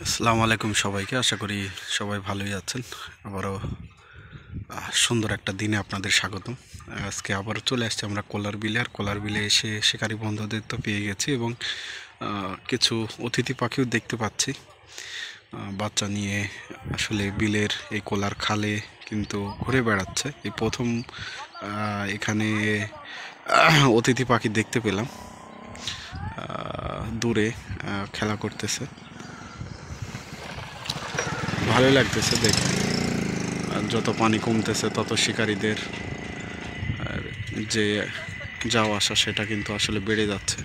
আসসালামু আলাইকুম সবাইকে, আশা করি সবাই ভালোই আছেন। আবারও সুন্দর একটা দিনে আপনাদের স্বাগতম। আজকে আবারও চলে আসছি আমরা কোলার বিলে। আর কোলার বিলে এসে শিকারী বন্ধুদের তো পেয়ে গেছি এবং কিছু অতিথি পাখিও দেখতে পাচ্ছি বাচ্চা নিয়ে। আসলে বিলের এই কোলার খালে কিন্তু ঘুরে বেড়াচ্ছে। এই প্রথম এখানে অতিথি পাখি দেখতে পেলাম, দূরে খেলা করতেছে। ভালোই লাগতেছে দেখতে। আর যত পানি কমতেছে তত শিকারীদের যে যাওয়া আসা সেটা কিন্তু আসলে বেড়ে যাচ্ছে।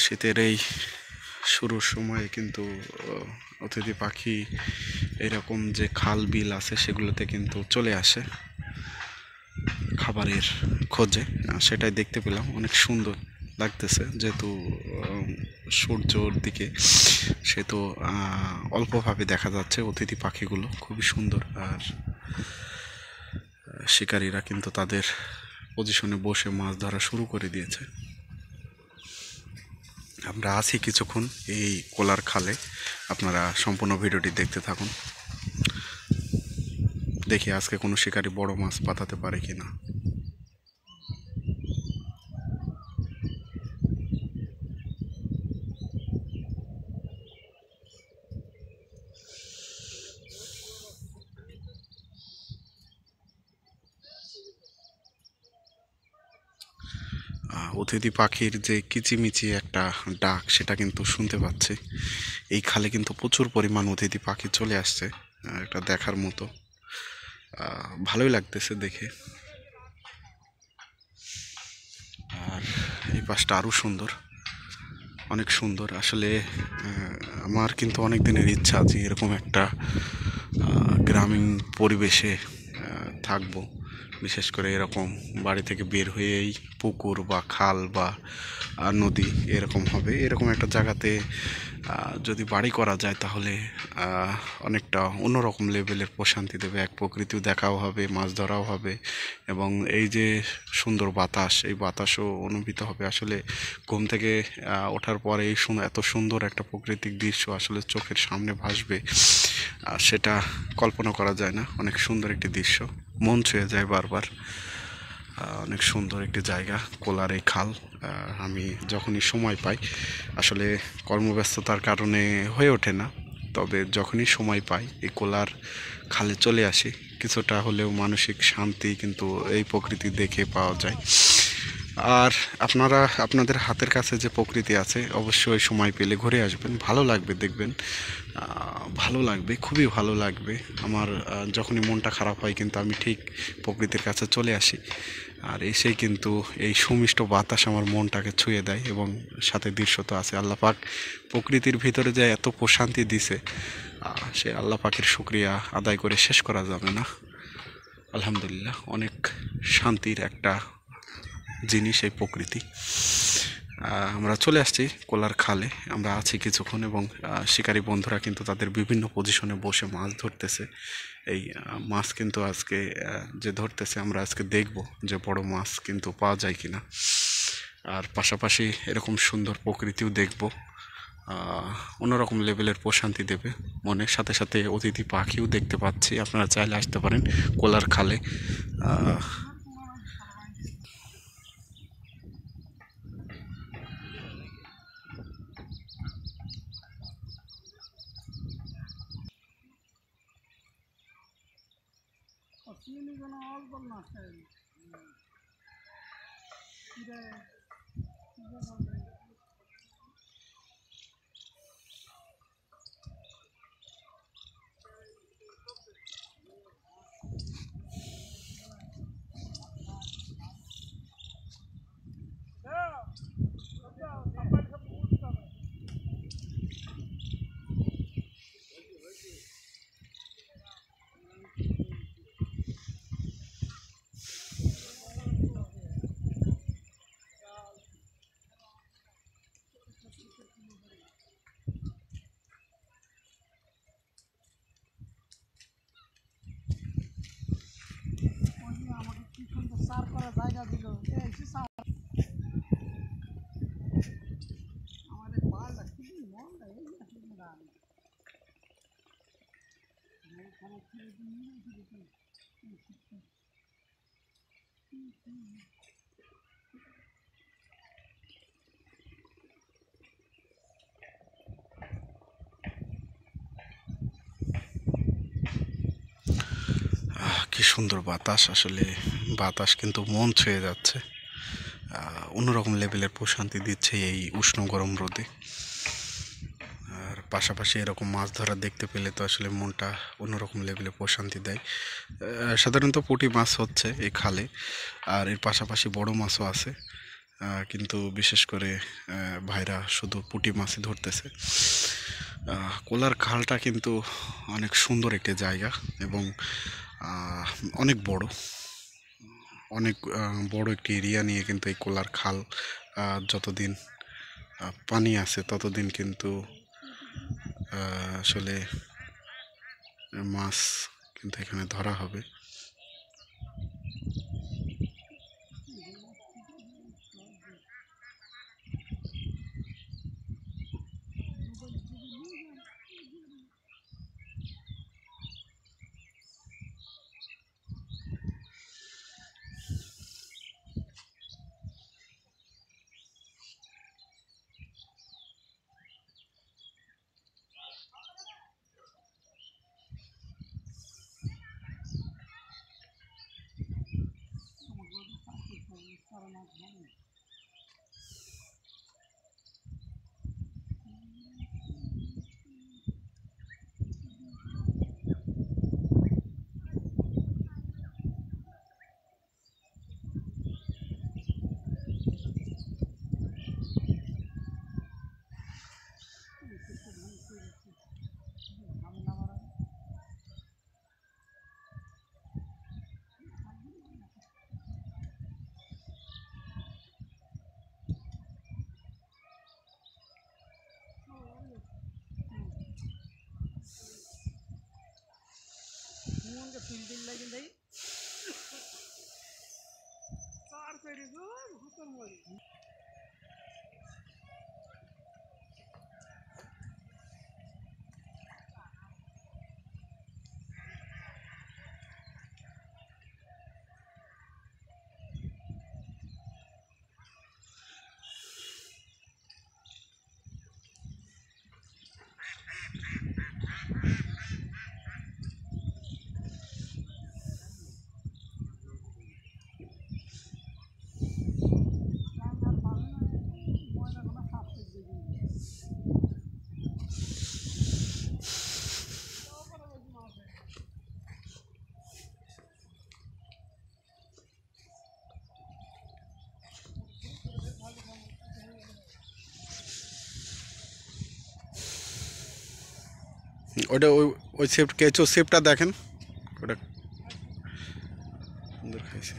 শীতের এই শুরুর সময়ে কিন্তু অতিথি পাখি এরকম যে খাল বিল আছে সেগুলোতে কিন্তু চলে আসে খাবারের খোঁজে। সেটাই দেখতে পেলাম, অনেক সুন্দর লাগতেছে। যেহেতু সূর্যর দিকে সেহেতু অল্পভাবে দেখা যাচ্ছে অতিথি পাখিগুলো, খুবই সুন্দর। আর শিকারীরা কিন্তু তাদের পজিশনে বসে মাছ ধরা শুরু করে দিয়েছে। আমরা আছি কিছুক্ষণ এই কোলার খালে, আপনারা সম্পূর্ণ ভিডিওটি দেখতে থাকুন। দেখি আজকে কোনো শিকারী বড় মাছ পাঠাতে পারে কিনা। অতিথি পাখির যে কিচিমিচি একটা ডাক সেটা কিন্তু শুনতে পাচ্ছি। এই খালে কিন্তু প্রচুর পরিমাণ অতিথি পাখি চলে আসছে, এটা দেখার মতো। ভালোই লাগতেছে দেখে। আর এই পাশটা আরও সুন্দর, অনেক সুন্দর। আসলে আমার কিন্তু অনেক দিনের ইচ্ছা যে এরকম একটা গ্রামীণ পরিবেশে থাকবো। বিশেষ করে এরকম বাড়ি থেকে বের হয়েই পুকুর বা খাল বা নদী এরকম হবে, এরকম একটা জায়গাতে যদি বাড়ি করা যায় তাহলে অনেকটা অন্যরকম লেভেলের প্রশান্তি দেবে। এক প্রকৃতিও দেখাও হবে, মাছ ধরাও হবে, এবং এই যে সুন্দর বাতাস, এই বাতাসও অনুভূত হবে। আসলে ঘুম থেকে ওঠার পরে এই এত সুন্দর একটা প্রাকৃতিক দৃশ্য আসলে চোখের সামনে ভাসবে, সেটা কল্পনা করা যায় না। অনেক সুন্দর একটি দৃশ্য, মন ছুঁয়ে যায় বারবার। অনেক সুন্দর একটি জায়গা কোলার এই খাল। আমি যখনই সময় পাই, আসলে কর্মব্যস্ততার কারণে হয়ে ওঠে না, তবে যখনই সময় পাই এই কোলার খালে চলে আসি। কিছুটা হলেও মানসিক শান্তি কিন্তু এই প্রকৃতি দেখে পাওয়া যায়। আর আপনারা আপনাদের হাতের কাছে যে প্রকৃতি আছে অবশ্যই সময় পেলে ঘুরে আসবেন, ভালো লাগবে দেখবেন। ভালো লাগবে, খুবই ভালো লাগবে। আমার যখনই মনটা খারাপ হয় কিন্তু আমি ঠিক প্রকৃতির কাছে চলে আসি, আর এসেই কিন্তু এই সুমিষ্ট বাতাস আমার মনটাকে ছুঁয়ে দেয়। এবং সাথে দৃশ্য তো আছে, আল্লাহ পাক প্রকৃতির ভিতরে যে এত প্রশান্তি দিছে, সে আল্লাহ পাকের শুকরিয়া আদায় করে শেষ করা যাবে না। আলহামদুলিল্লাহ, অনেক শান্তির একটা জিনিস এই প্রকৃতি। আমরা চলে আসছি কোলার খালে, আমরা আছি কিছুক্ষণ, এবং শিকারী বন্ধুরা কিন্তু তাদের বিভিন্ন পজিশনে বসে মাছ ধরতেছে। এই মাছ কিন্তু আজকে যে ধরতেছে, আমরা আজকে দেখব যে বড় মাছ কিন্তু পাওয়া যায় কিনা। আর পাশাপাশি এরকম সুন্দর প্রকৃতিও দেখব, অন্যরকম লেভেলের প্রশান্তি দেবে মনের। সাথে সাথে অতিথি পাখিও দেখতে পাচ্ছি, আপনারা চাইলে আসতে পারেন কোলার খালে। কি সুন্দর বাতাস, আসলে বাতাস কিন্তু মন ছুঁয়ে যাচ্ছে। অন্যরকম লেভেলের প্রশান্তি দিচ্ছে এই উষ্ণ গরম রোদে। আর পাশাপাশি এরকম মাছ ধরা দেখতে পেলে তো আসলে মনটা অন্যরকম লেভেলে প্রশান্তি দেয়। সাধারণত পুঁটি মাছ হচ্ছে এই খালে, আর এর পাশাপাশি বড় মাছও আছে, কিন্তু বিশেষ করে ভাইরা শুধু পুঁটি মাছই ধরতেছে। কোলার খালটা কিন্তু অনেক সুন্দর একটি জায়গা এবং অনেক বড়, অনেক বড় একটি এরিয়া নিয়ে কিন্তু এই কোলার খাল। যতদিন পানি আছে ততদিন কিন্তু আসলে মাছ কিন্তু এখানে ধরা হবে। ওটা ওই ওই সেফট কেঁচো সেফটা দেখেন, ওটা সুন্দর খাইছে।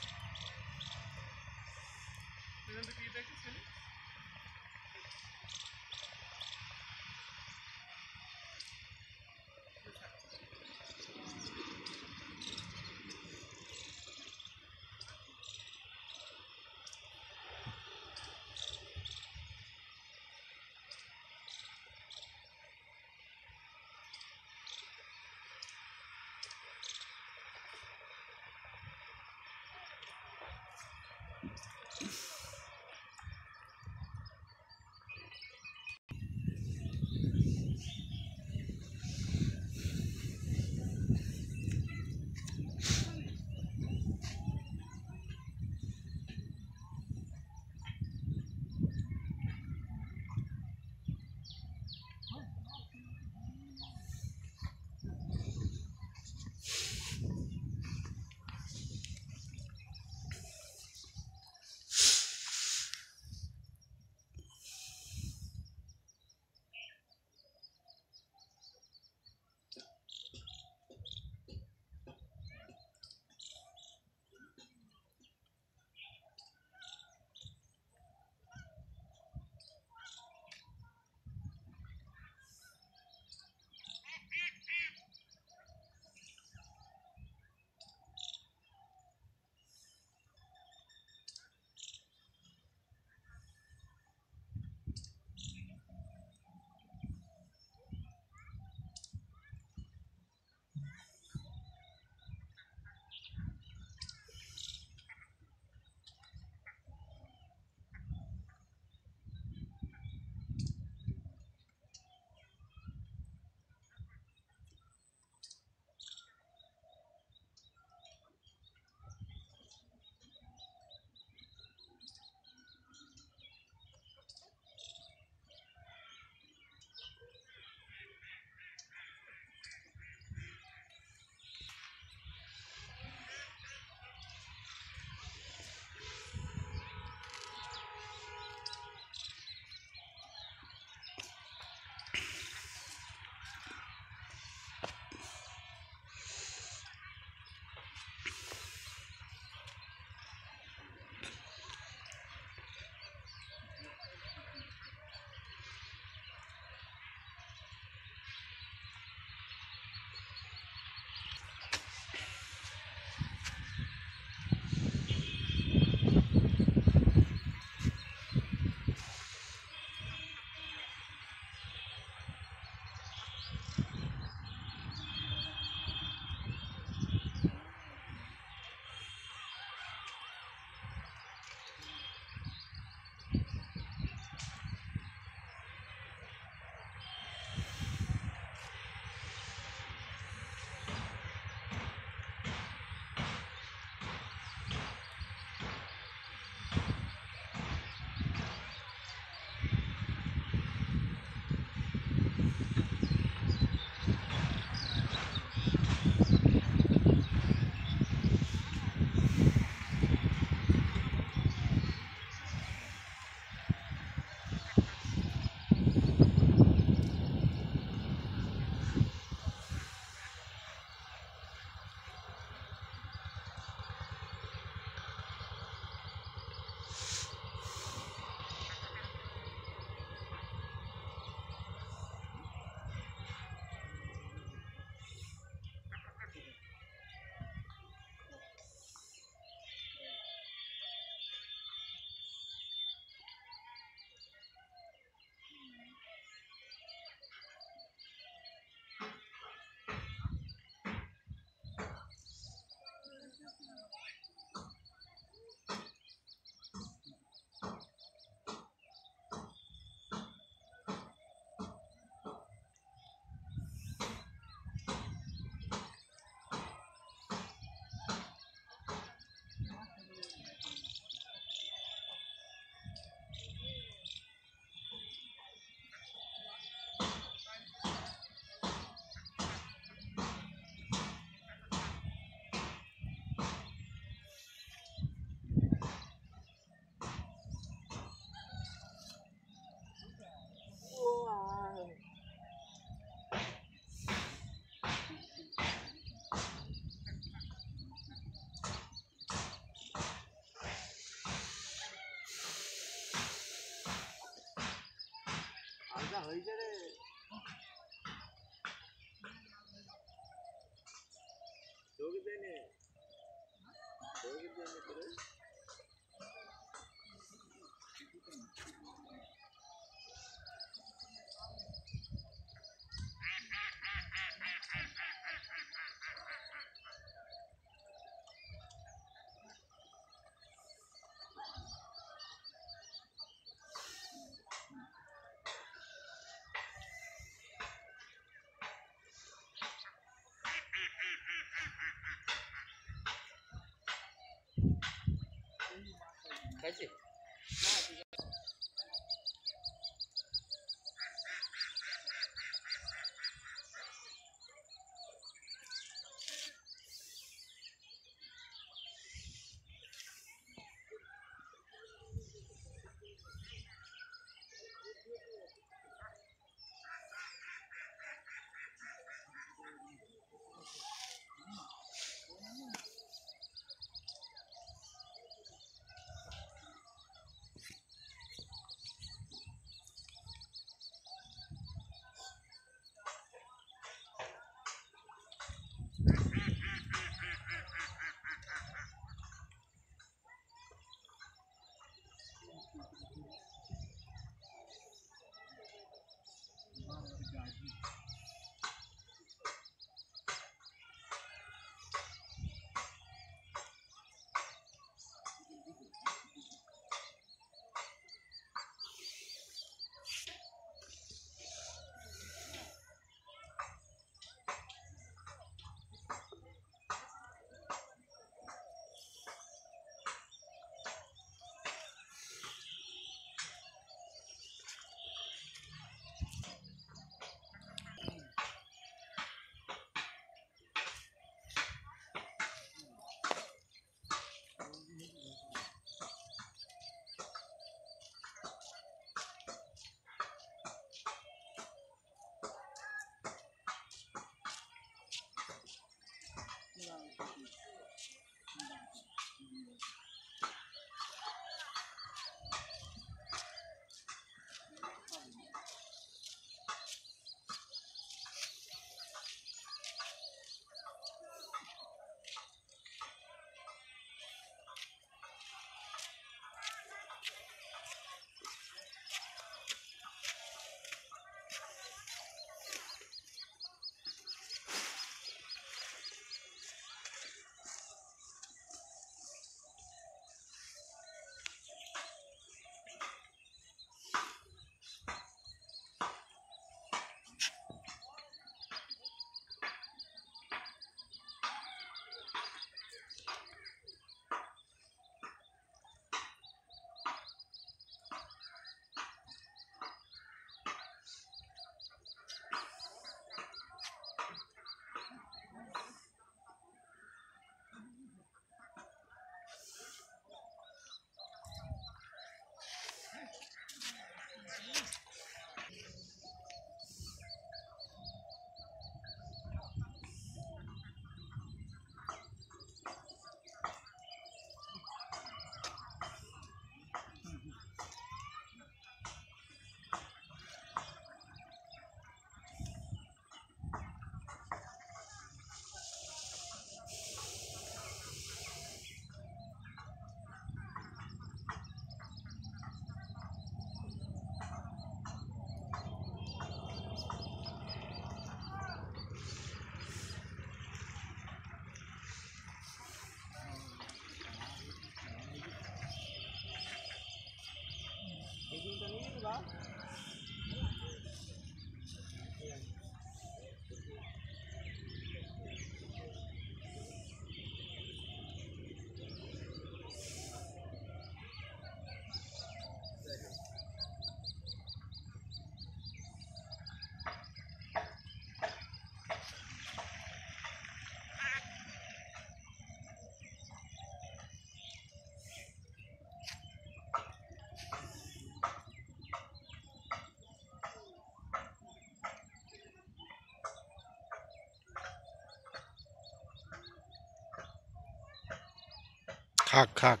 খাক খাক,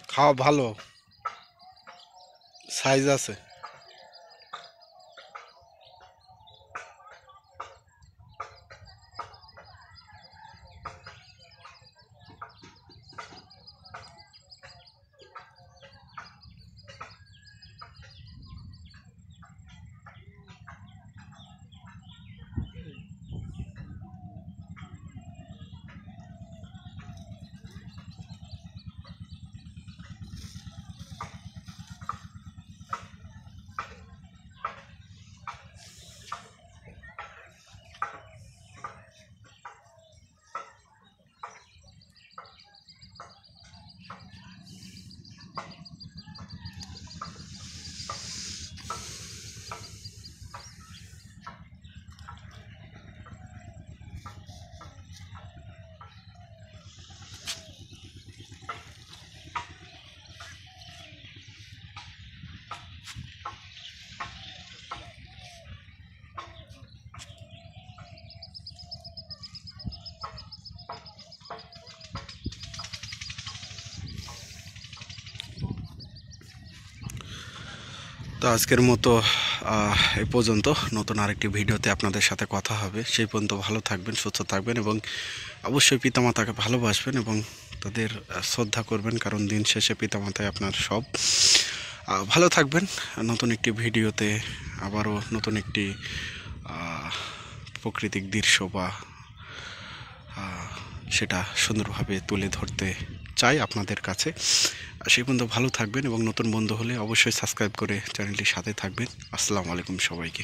খাওয়া ভালো, সাইজ আছে। তো আজকের মতো এই পর্যন্ত। নতুন আরেকটি ভিডিওতে আপনাদের সাথে কথা হবে। সেই পর্যন্ত ভালো থাকবেন, সুস্থ থাকবেন এবং অবশ্যই পিতামাতাকে ভালোবাসবেন এবং তাদের শ্রদ্ধা করবেন, কারণ দিন শেষে পিতামাতাই আপনার সব। ভালো থাকবেন। নতুন একটি ভিডিওতে আবারও নতুন একটি প্রাকৃতিক দৃশ্য বা সেটা সুন্দরভাবে তুলে ধরতে চাই আপনাদের কাছে। সেই পর্যন্ত ভালো থাকবেন এবং নতুন বন্ধু হলে অবশ্যই সাবস্ক্রাইব করে চ্যানেলটির সাথে থাকবেন। আসসালামু আলাইকুম সবাইকে।